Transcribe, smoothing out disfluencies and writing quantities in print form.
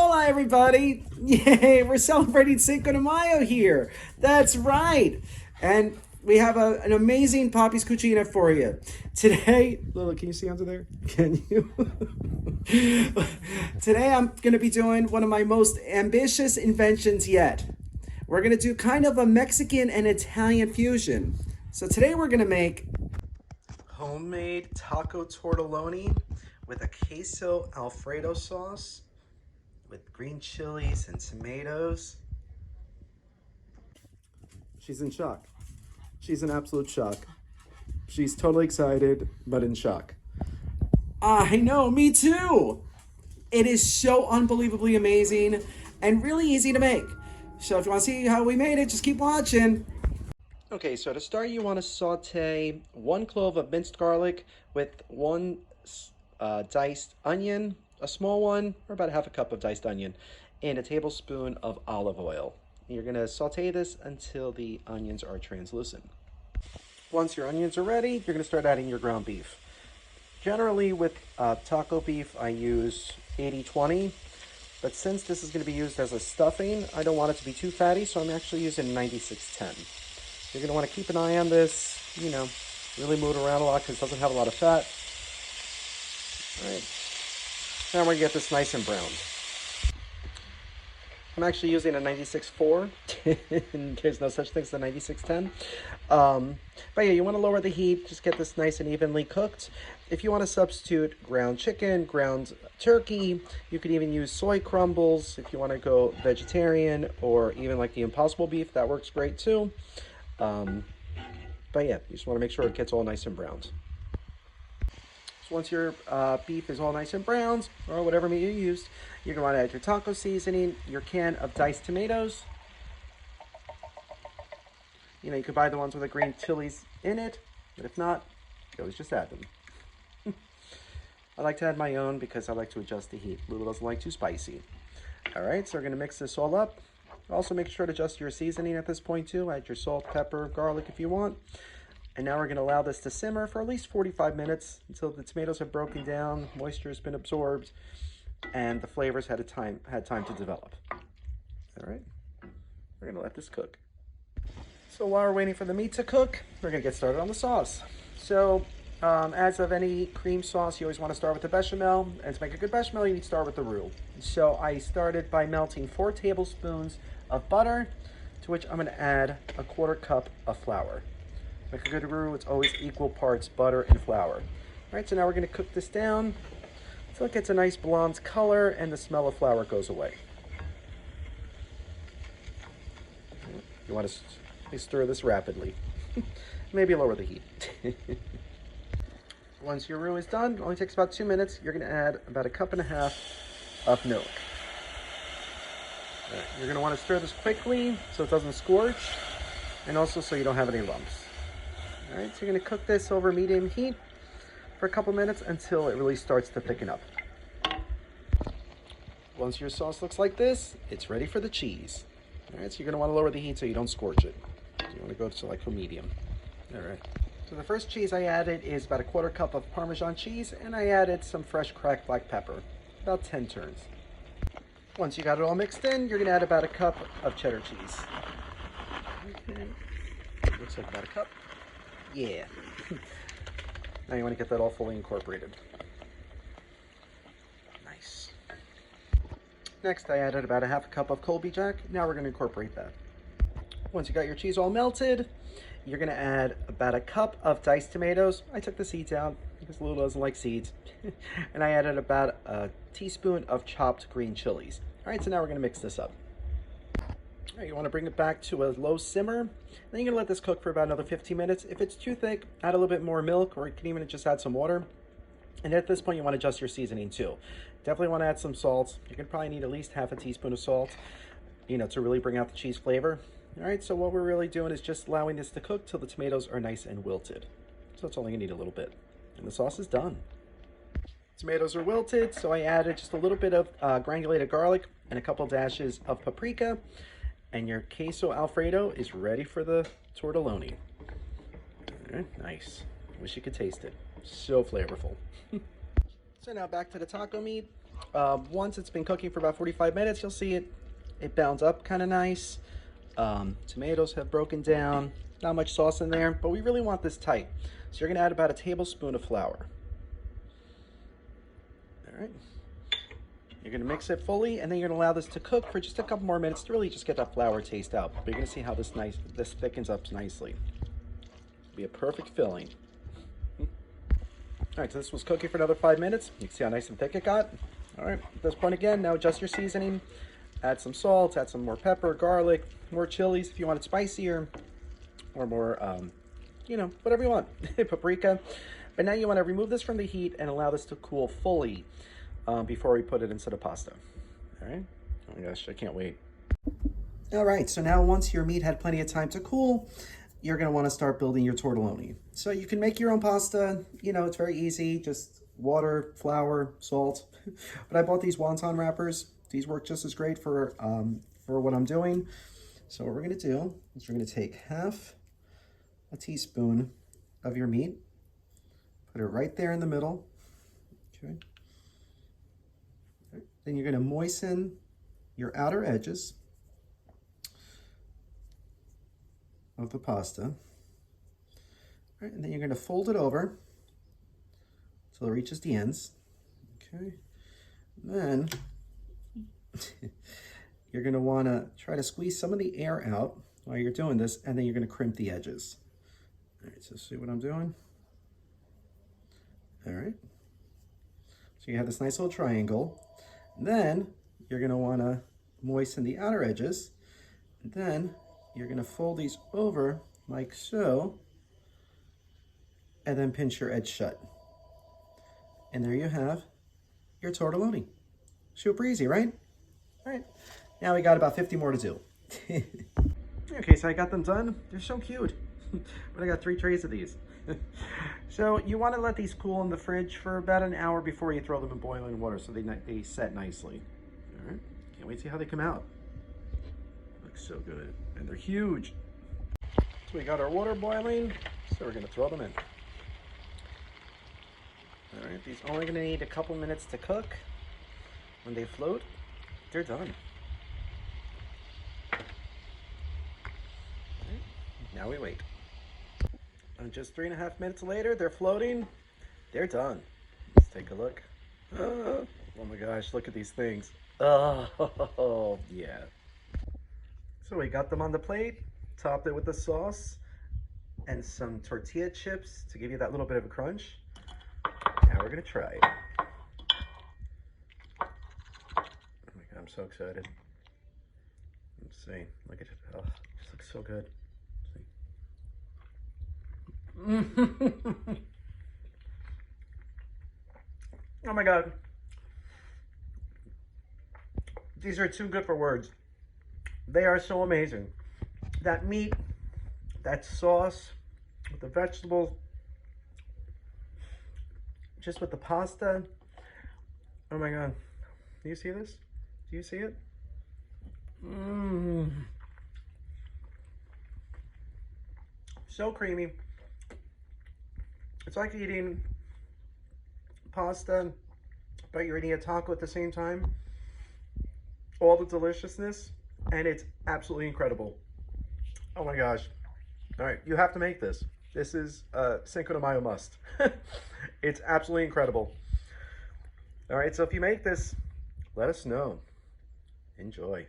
Hola, everybody! Yay, we're celebrating Cinco de Mayo here. That's right. And we have an amazing Papi's Cucina for you. Today, Lila, can you see under there? Can you? Today, I'm going to be doing one of my most ambitious inventions yet. We're going to do kind of a Mexican and Italian fusion. So today, we're going to make homemade taco tortelloni with a queso Alfredo sauce with green chilies and tomatoes. She's in shock. She's in absolute shock. She's totally excited, but in shock. I know, me too! It is so unbelievably amazing and really easy to make. So if you want to see how we made it, just keep watching. Okay, so to start, you want to saute 1 clove of minced garlic with 1 diced onion, a small one, or about ½ cup of diced onion, and a tablespoon of olive oil. You're going to saute this until the onions are translucent. Once your onions are ready, you're going to start adding your ground beef. Generally with taco beef, I use 80-20, but since this is going to be used as a stuffing, I don't want it to be too fatty, so I'm actually using 96-10. You're going to want to keep an eye on this, really move it around a lot because it doesn't have a lot of fat. All right. Now we're going to get this nice and browned. I'm actually using a 96.4. There's no such thing as a 96.10. But yeah, you want to lower the heat. Just get this nice and evenly cooked. If you want to substitute ground chicken, ground turkey, you could even use soy crumbles. If you want to go vegetarian or even like the Impossible beef, that works great too. But yeah, you just want to make sure it gets all nice and browned. So once your beef is all nice and browned, or whatever meat you used, you're going to want to add your taco seasoning, your can of diced tomatoes. You could buy the ones with the green chilies in it, but if not, you always just add them. I like to add my own because I like to adjust the heat. Lulu doesn't like too spicy. All right, so we're going to mix this all up. Also make sure to adjust your seasoning at this point too. Add your salt, pepper, garlic if you want. And now we're going to allow this to simmer for at least 45 minutes until the tomatoes have broken down, moisture has been absorbed, and the flavors had time to develop. All right, we're going to let this cook. So while we're waiting for the meat to cook, we're going to get started on the sauce. So as of any cream sauce, you always want to start with the bechamel. And to make a good bechamel, you need to start with the roux. So I started by melting 4 tablespoons of butter, to which I'm going to add a 1/4 cup of flour. Make a good roux, it's always equal parts butter and flour. All right, so now we're going to cook this down until it gets a nice blonde color and the smell of flour goes away. You want to stir this rapidly. Maybe lower the heat. Once your roux is done, it only takes about 2 minutes, you're going to add about 1.5 cups of milk. Right, you're going to want to stir this quickly so it doesn't scorch, and also so you don't have any lumps. All right, so you're going to cook this over medium heat for a couple minutes until it really starts to thicken up. Once your sauce looks like this, it's ready for the cheese. All right, so you're going to want to lower the heat so you don't scorch it. So you want to go to like a medium. All right. So the first cheese I added is about 1/4 cup of Parmesan cheese, and I added some fresh cracked black pepper, about 10 turns. Once you got it all mixed in, you're going to add about 1 cup of cheddar cheese. Okay. Looks like about 1 cup. Yeah. Now you want to get that all fully incorporated. Nice. Next, I added about 1/2 cup of Colby Jack. Now we're going to incorporate that. Once you got your cheese all melted, you're going to add about 1 cup of diced tomatoes. I took the seeds out because Lulu doesn't like seeds. And I added about a teaspoon of chopped green chilies. All right, so now we're going to mix this up. All right, you want to bring it back to a low simmer. Then you're going to let this cook for about another 15 minutes. If it's too thick, add a little bit more milk, or you can even just add some water. And at this point, you want to adjust your seasoning too. Definitely want to add some salt. You're going to probably need at least ½ teaspoon of salt, to really bring out the cheese flavor. All right, so what we're really doing is just allowing this to cook till the tomatoes are nice and wilted. So that's only going to need a little bit. And the sauce is done. Tomatoes are wilted, so I added just a little bit of granulated garlic and a couple dashes of paprika. And your queso Alfredo is ready for the tortelloni. All right, nice. Wish you could taste it. So flavorful. So now back to the taco meat. Once it's been cooking for about 45 minutes, you'll see it bounds up kind of nice. Tomatoes have broken down. Not much sauce in there, but we really want this tight. So you're going to add about a tablespoon of flour. All right. You're going to mix it fully, and then you're going to allow this to cook for just a couple more minutes to really just get that flour taste out. But you're going to see how this thickens up nicely. It'll be a perfect filling. All right, so this was cooking for another 5 minutes. You can see how nice and thick it got. All right, at this point again, now adjust your seasoning. Add some salt, add some more pepper, garlic, more chilies if you want it spicier, or more, whatever you want, paprika. But now you want to remove this from the heat and allow this to cool fully before we put it into the pasta. All right? Oh my gosh, I can't wait. All right, so now once your meat had plenty of time to cool, you're going to want to start building your tortelloni. So you can make your own pasta. You know, it's very easy. Just water, flour, salt. But I bought these wonton wrappers. These work just as great for what I'm doing. So what we're going to do is we're going to take half a teaspoon of your meat, put it right there in the middle. Okay. Right. Then you're going to moisten your outer edges of the pasta. All right, and then you're going to fold it over until it reaches the ends. Okay. Then you're going to want to try to squeeze some of the air out while you're doing this, and then you're going to crimp the edges. All right, so see what I'm doing? All right. So you have this nice little triangle. Then you're going to want to moisten the outer edges. And then you're going to fold these over like so, and then pinch your edge shut. And there you have your tortelloni. Super easy, right? All right, now we got about 50 more to do. Okay, so I got them done. They're so cute. But I got 3 trays of these. So you want to let these cool in the fridge for about an hour before you throw them in boiling water so they set nicely. All right, can't wait to see how they come out. Looks so good, and they're huge. So we got our water boiling, so we're gonna throw them in. All right, these are only gonna need a couple minutes to cook. When they float, they're done. Right, now we wait. And just 3.5 minutes later, they're floating. They're done. Let's take a look. Oh my gosh, look at these things. Oh, yeah. So we got them on the plate, topped it with the sauce and some tortilla chips to give you that little bit of a crunch. Now we're gonna try it. Oh my God, I'm so excited. Let's see, look at it. Oh, this looks so good. Oh my God. These are too good for words. They are so amazing. That meat, that sauce, with the vegetables, just with the pasta. Oh my God. Do you see this? Do you see it? So creamy. It's like eating pasta, but you're eating a taco at the same time. All the deliciousness, and it's absolutely incredible. Oh my gosh. All right, you have to make this. This is Cinco de Mayo must. It's absolutely incredible. All right, so if you make this, let us know. Enjoy.